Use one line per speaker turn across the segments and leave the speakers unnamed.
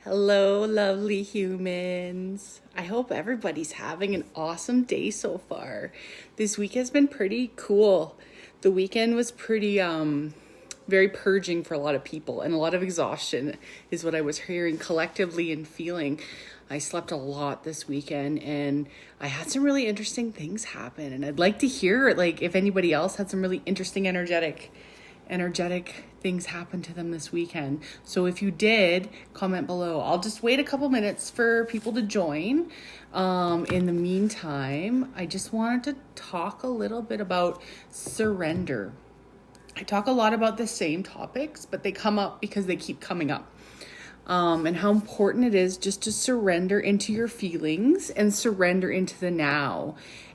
Hello, lovely humans. I hope everybody's having an awesome day so far. This week has been pretty cool. The weekend was pretty very purging for a lot of people, and a lot of exhaustion is what I was hearing collectively and feeling. I slept a lot this weekend and I had some really interesting things happen, and I'd like to hear like if anybody else had some really interesting energetic things happen to them this weekend. So if you did, comment below. I'll just wait a couple minutes for people to join. In the meantime, I just wanted to talk a little bit about surrender. I talk a lot about the same topics, but they come up because they keep coming up. And how important it is just to surrender into your feelings and surrender into the now.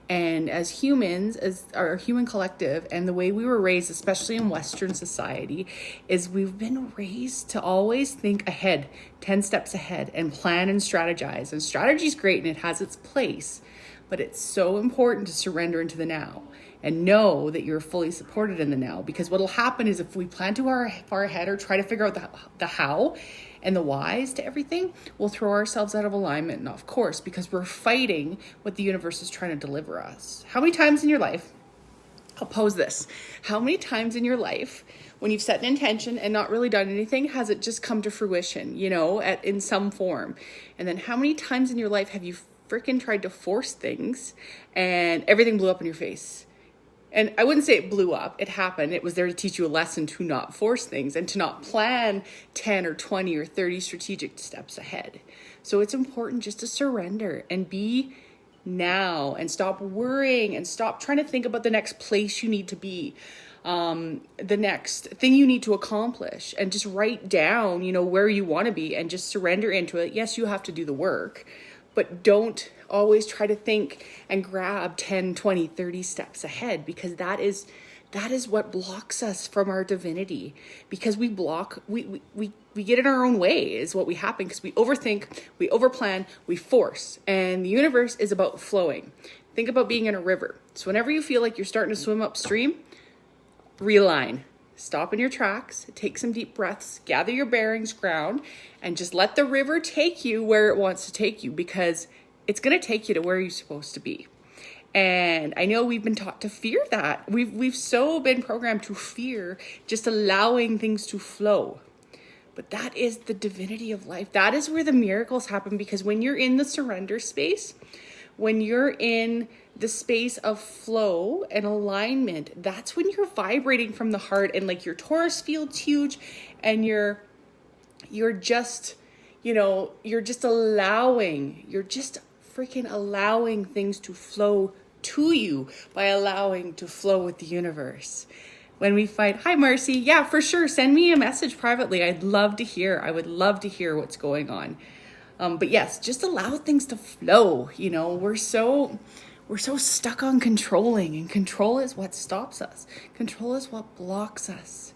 And as humans, as our human collective, and the way we were raised, especially in Western society, is we've been raised to always think ahead, 10 steps ahead, and plan and strategize. And strategy is great and it has its place, but it's so important to surrender into the now and know that you're fully supported in the now. Because what'll happen is if we plan too far ahead or try to figure out the how and the whys to everything, we'll throw ourselves out of alignment and off course because we're fighting what the universe is trying to deliver us. How many times in your life, I'll pose this, how many times in your life when you've set an intention and not really done anything, has it just come to fruition, in some form? And then how many times in your life have you freaking tried to force things and everything blew up in your face? And I wouldn't say it blew up. It happened. It was there to teach you a lesson to not force things and to not plan 10 or 20 or 30 strategic steps ahead. So it's important just to surrender and be now and stop worrying and stop trying to think about the next place you need to be, the next thing you need to accomplish, and just write down, where you want to be and just surrender into it. Yes, you have to do the work, but don't always try to think and grab 10, 20, 30 steps ahead, because that is what blocks us from our divinity. Because we get in our own way is what we happen, because we overthink, we overplan, we force. And the universe is about flowing. Think about being in a river. So whenever you feel like you're starting to swim upstream, realign. Stop in your tracks, take some deep breaths, gather your bearings, ground, and just let the river take you where it wants to take you, because it's going to take you to where you're supposed to be. And I know we've been taught to fear that. We've so been programmed to fear just allowing things to flow. But that is the divinity of life. That is where the miracles happen, because when you're in the surrender space, when you're in the space of flow and alignment, that's when you're vibrating from the heart, and like your Taurus field's huge, and you're just freaking allowing things to flow to you by allowing to flow with the universe. When we fight, hi Marcy, yeah, for sure, send me a message privately. I would love to hear what's going on. But yes, just allow things to flow. We're so stuck on controlling, and control is what stops us. Control is what blocks us.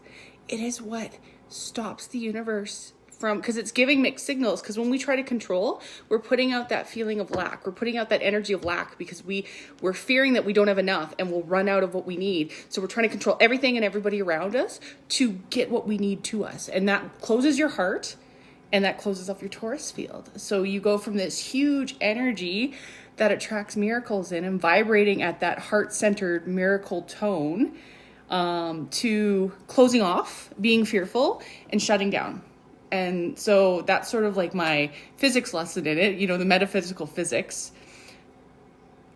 It is what stops the universe because it's giving mixed signals. Because when we try to control, we're putting out that feeling of lack. We're putting out that energy of lack because we're fearing that we don't have enough and we'll run out of what we need. So we're trying to control everything and everybody around us to get what we need to us. And that closes your heart, and that closes off your Taurus field. So you go from this huge energy that attracts miracles in and vibrating at that heart-centered miracle tone, to closing off, being fearful, and shutting down. And so that's sort of like my physics lesson in it, the metaphysical physics.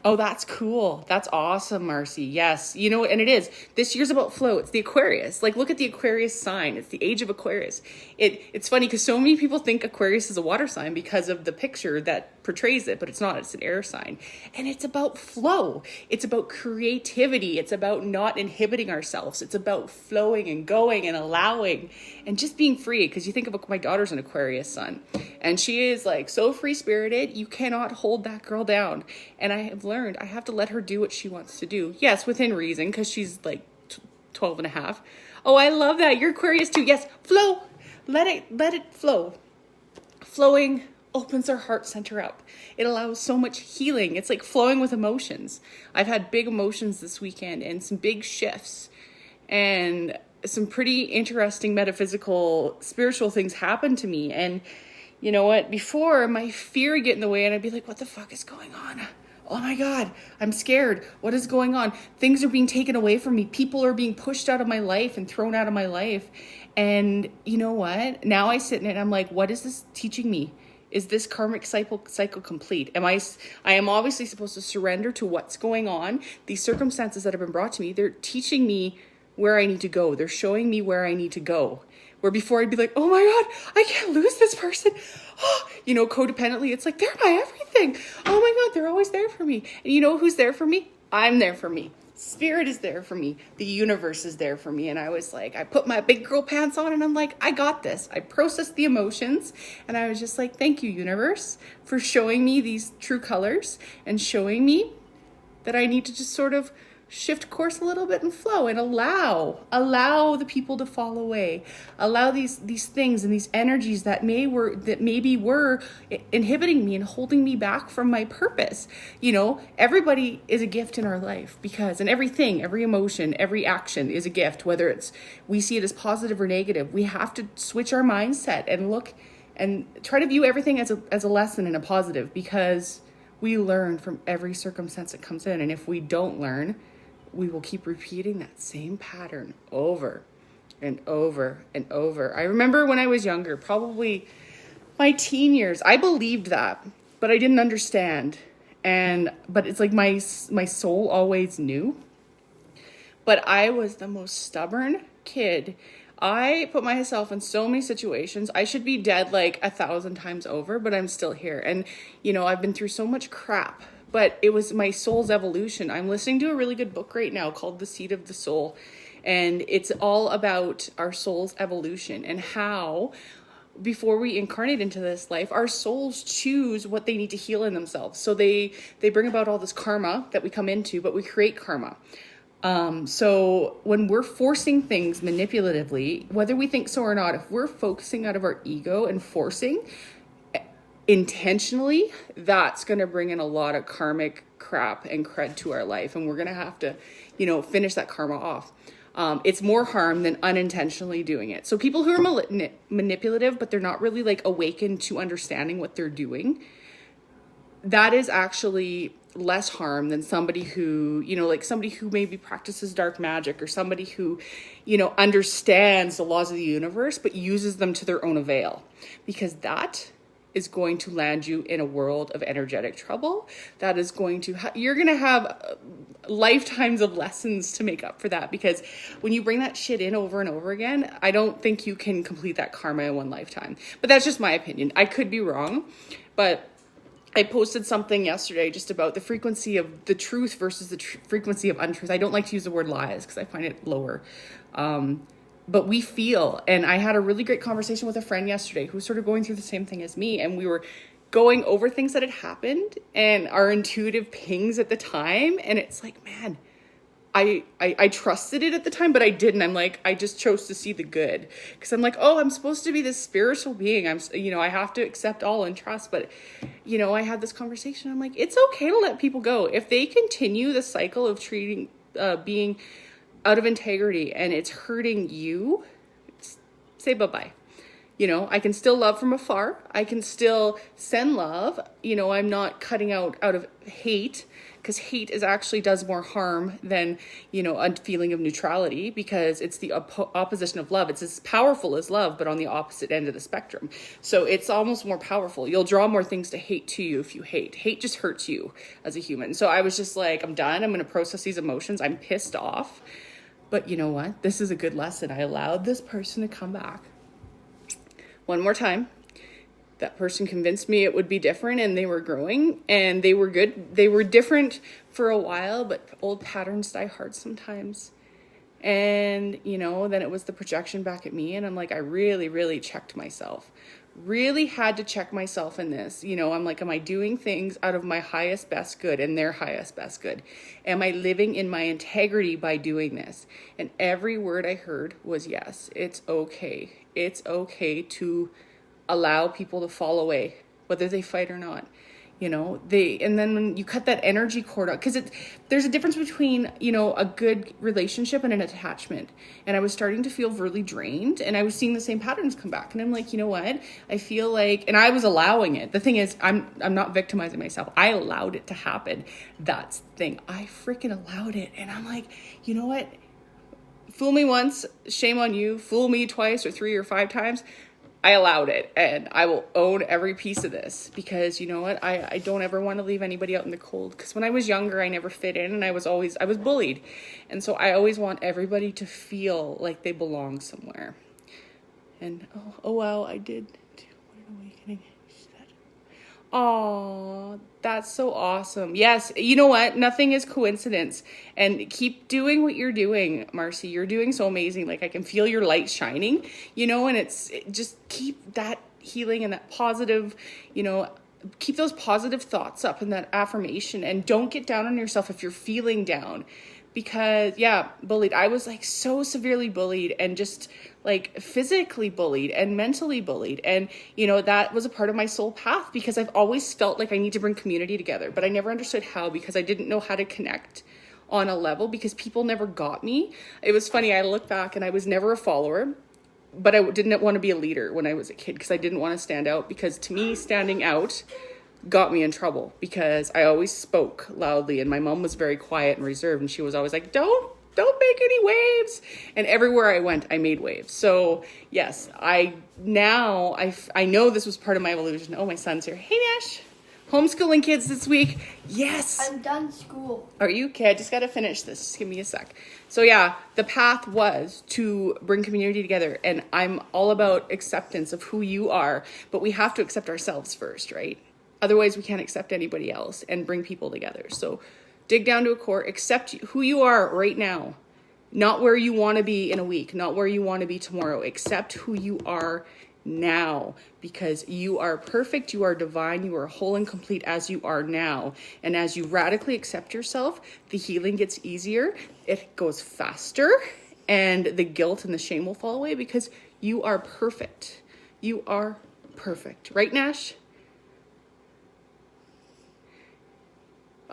Oh, that's cool. That's awesome, Marcy. Yes. And it is. This year's about flow. It's the Aquarius. Like, look at the Aquarius sign. It's the age of Aquarius. It's funny because so many people think Aquarius is a water sign because of the picture that portrays it, but it's not. It's an air sign. And it's about flow. It's about creativity. It's about not inhibiting ourselves. It's about flowing and going and allowing and just being free. Because you think of my daughter's an Aquarius sun, and she is like so free-spirited. You cannot hold that girl down. And I have learned I have to let her do what she wants to do. Yes, within reason, because she's like 12 and a half. Oh, I love that. You're Aquarius too. Yes, flow. Let it flow. Flowing opens our heart center up. It allows so much healing. It's like flowing with emotions. I've had big emotions this weekend and some big shifts and some pretty interesting metaphysical, spiritual things happen to me. And You know what? Before, my fear would get in the way and I'd be like, what the fuck is going on? Oh my God, I'm scared. What is going on? Things are being taken away from me. People are being pushed out of my life and thrown out of my life. And you know what? Now I sit in it and I'm like, what is this teaching me? Is this karmic cycle complete? I am obviously supposed to surrender to what's going on. These circumstances that have been brought to me, they're teaching me where I need to go. They're showing me where I need to go. Where before I'd be like, oh my God, I can't lose this person. Oh, you know, codependently, it's like, they're my everything. Oh my God, they're always there for me. And you know who's there for me? I'm there for me. Spirit is there for me. The universe is there for me. And I was like, I put my big girl pants on and I'm like, I got this. I processed the emotions. And I was just like, thank you, universe, for showing me these true colors and showing me that I need to just sort of shift course a little bit and flow and allow the people to fall away, allow these things and these energies that maybe were inhibiting me and holding me back from my purpose. You know, everybody is a gift in our life, because and everything, every emotion, every action is a gift, whether it's we see it as positive or negative. We have to switch our mindset and look and try to view everything as a lesson and a positive, because we learn from every circumstance that comes in. And if we don't learn, we will keep repeating that same pattern over and over and over. I remember when I was younger, probably my teen years, I believed that, but I didn't understand. But it's like my soul always knew. But I was the most stubborn kid. I put myself in so many situations. I should be dead like 1,000 times over, but I'm still here. And, you know, I've been through so much crap, but it was my soul's evolution. I'm listening to a really good book right now called The Seed of the Soul. And it's all about our soul's evolution and how, before we incarnate into this life, our souls choose what they need to heal in themselves. So they bring about all this karma that we come into, but we create karma. So when we're forcing things manipulatively, whether we think so or not, if we're focusing out of our ego and forcing intentionally, that's going to bring in a lot of karmic crap and cred to our life. And we're going to have to, you know, finish that karma off. It's more harm than unintentionally doing it. So people who are manipulative, but they're not really like awakened to understanding what they're doing, that is actually less harm than somebody who, you know, like somebody who maybe practices dark magic, or somebody who, you know, understands the laws of the universe, but uses them to their own avail, because that is going to land you in a world of energetic trouble. That is going to, you're going to have lifetimes of lessons to make up for that, because when you bring that shit in over and over again, I don't think you can complete that karma in one lifetime. But that's just my opinion. I could be wrong, but I posted something yesterday just about the frequency of the truth versus the frequency of untruth. I don't like to use the word lies because I find it lower. But we feel, and I had a really great conversation with a friend yesterday who was sort of going through the same thing as me. And we were going over things that had happened and our intuitive pings at the time. And it's like, man, I trusted it at the time, but I didn't. I'm like, I just chose to see the good, because I'm like, oh, I'm supposed to be this spiritual being. I have to accept all and trust. But, you know, I had this conversation. I'm like, it's okay to let people go. If they continue the cycle of being out of integrity and it's hurting you, say bye-bye. You know, I can still love from afar. I can still send love. You know, I'm not cutting out of hate, because hate does more harm than, you know, a feeling of neutrality, because it's the opposition of love. It's as powerful as love, but on the opposite end of the spectrum. So it's almost more powerful. You'll draw more things to hate to you if you hate. Hate just hurts you as a human. So I was just like, I'm done. I'm going to process these emotions. I'm pissed off. But you know what? This is a good lesson. I allowed this person to come back one more time. That person convinced me it would be different, and they were growing, and they were good. They were different for a while, but old patterns die hard sometimes. And, you know, then it was the projection back at me, and I'm like, I really, really checked myself. Really had to check myself in this. You know, I'm like, am I doing things out of my highest best good and their highest best good? Am I living in my integrity by doing this? And every word I heard was yes. It's okay. It's okay to allow people to fall away, whether they fight or not. You know, and then when you cut that energy cord out, because there's a difference between, you know, a good relationship and an attachment. And I was starting to feel really drained, and I was seeing the same patterns come back. And I'm like, you know what? I feel like, and I was allowing it. The thing is, I'm not victimizing myself. I allowed it to happen. That's the thing. I freaking allowed it. And I'm like, you know what? Fool me once, shame on you. Fool me twice or 3 or 5 times. I allowed it, and I will own every piece of this, because you know what? I don't ever want to leave anybody out in the cold, because when I was younger, I never fit in, and I was bullied. And so I always want everybody to feel like they belong somewhere. And oh wow, I did do an awakening. Oh, that's so awesome. Yes, you know what? Nothing is coincidence. And keep doing what you're doing, Marcy. You're doing so amazing. Like, I can feel your light shining, you know, and just keep that healing and that positive, you know, keep those positive thoughts up and that affirmation, and don't get down on yourself if you're feeling down. Because bullied. I was like so severely bullied, and just like physically bullied and mentally bullied. And, you know, that was a part of my soul path, because I've always felt like I need to bring community together, but I never understood how, because I didn't know how to connect on a level, because people never got me. It was funny. I look back, and I was never a follower, but I didn't want to be a leader when I was a kid, because I didn't want to stand out, because to me, standing out got me in trouble, because I always spoke loudly, and my mom was very quiet and reserved, and she was always like, don't make any waves. And everywhere I went, I made waves. So yes, I know this was part of my evolution. Oh, my son's here. Hey, Nash. Homeschooling kids this week. Yes.
I'm done school.
Are you okay? I just got to finish this. Just give me a sec. So yeah, the path was to bring community together, and I'm all about acceptance of who you are, but we have to accept ourselves first, right? Otherwise, we can't accept anybody else and bring people together. So dig down to a core, accept who you are right now, not where you want to be in a week, not where you want to be tomorrow. Accept who you are now, because you are perfect, you are divine, you are whole and complete as you are now. And as you radically accept yourself, the healing gets easier, it goes faster, and the guilt and the shame will fall away, because you are perfect. You are perfect. Right, Nash?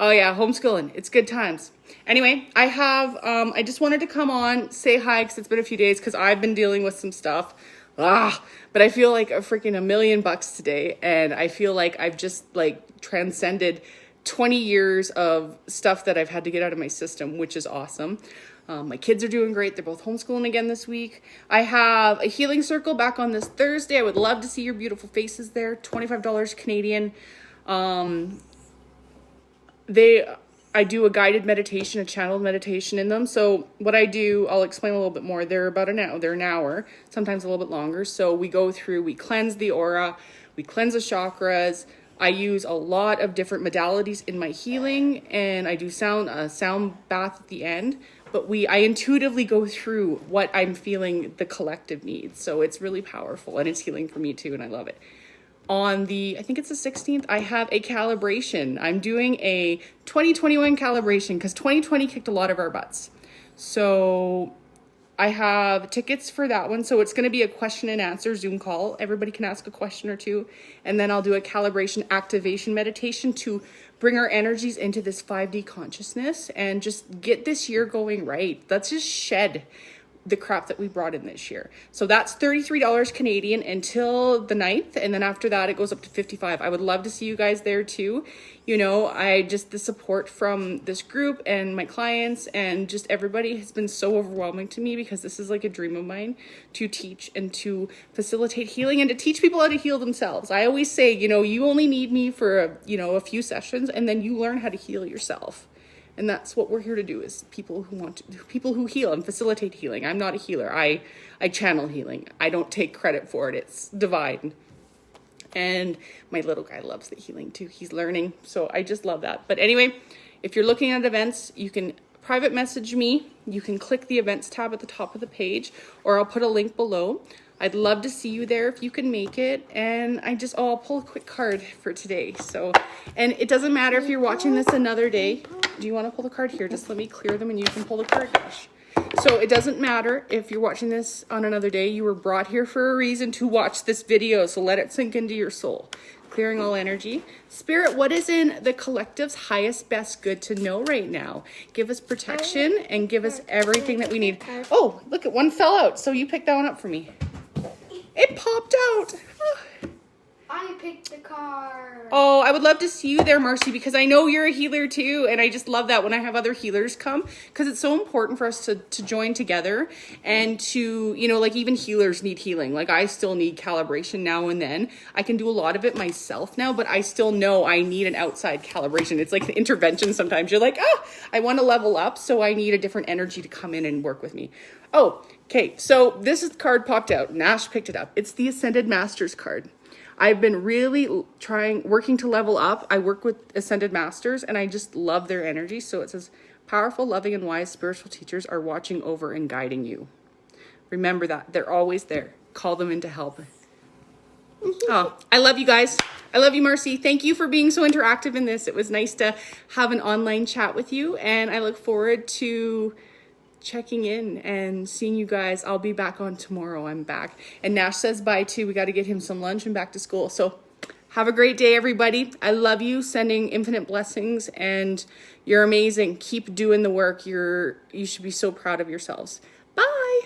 Oh yeah, homeschooling. It's good times. Anyway, I just wanted to come on, say hi, because it's been a few days, because I've been dealing with some stuff. But I feel like a freaking $1 million today, and I feel like I've just like transcended 20 years of stuff that I've had to get out of my system, which is awesome. My kids are doing great. They're both homeschooling again this week. I have a healing circle back on this Thursday. I would love to see your beautiful faces there. $25 Canadian. I do a guided meditation, a channeled meditation in them. So what I do, I'll explain a little bit more. They're an hour, sometimes a little bit longer. So we cleanse the aura, we cleanse the chakras. I use a lot of different modalities in my healing, and I do a sound bath at the end. But I intuitively go through what I'm feeling the collective needs. So it's really powerful, and it's healing for me too, and I love it. On I think it's the 16th, I have a calibration. I'm doing a 2021 calibration, because 2020 kicked a lot of our butts. So I have tickets for that one. So it's going to be a question and answer Zoom call. Everybody can ask a question or two. And then I'll do a calibration activation meditation to bring our energies into this 5D consciousness and just get this year going right. Let's just shed the crap that we brought in this year. So that's $33 Canadian until the 9th. And then after that, it goes up to $55. I would love to see you guys there too. You know, the support from this group and my clients and just everybody has been so overwhelming to me, because this is like a dream of mine, to teach and to facilitate healing and to teach people how to heal themselves. I always say, you know, you only need me for a few sessions, and then you learn how to heal yourself. And that's what we're here to do, is people who heal and facilitate healing. I'm not a healer. I channel healing. I don't take credit for it. It's divine. And my little guy loves the healing too. He's learning. So I just love that. But anyway, if you're looking at events, you can private message me. You can click the events tab at the top of the page, or I'll put a link below. I'd love to see you there if you can make it. And I'll pull a quick card for today. So, and it doesn't matter if you're watching this another day. Do you want to pull the card here? Just let me clear them and you can pull the card, Dash. So it doesn't matter if you're watching this on another day. You were brought here for a reason to watch this video. So let it sink into your soul. clearing all energy. Spirit, what is in the collective's highest best good to know right now? Give us protection and give us everything that we need. Oh, look at one fell out. So you pick that one up for me. It popped out.
I picked the card.
Oh, I would love to see you there, Marcy, because I know you're a healer too. And I just love that when I have other healers come, because it's so important for us to join together and to, you know, like even healers need healing. Like I still need calibration now and then. I can do a lot of it myself now, but I still know I need an outside calibration. It's like the intervention sometimes. You're like, I want to level up, so I need a different energy to come in and work with me. Oh, okay. So this is the card popped out. Nash picked it up. It's the Ascended Masters card. I've been really working to level up. I work with Ascended Masters and I just love their energy. So it says, powerful, loving, and wise spiritual teachers are watching over and guiding you. Remember that. They're always there. Call them in to help. Oh, I love you guys. I love you, Marcy. Thank you for being so interactive in this. It was nice to have an online chat with you. And I look forward to checking in and seeing you guys. I'll be back on tomorrow. I'm back. And Nash says bye too. We got to get him some lunch and back to school. So have a great day, everybody. I love you. Sending infinite blessings, and you're amazing. Keep doing the work. You should be so proud of yourselves. Bye.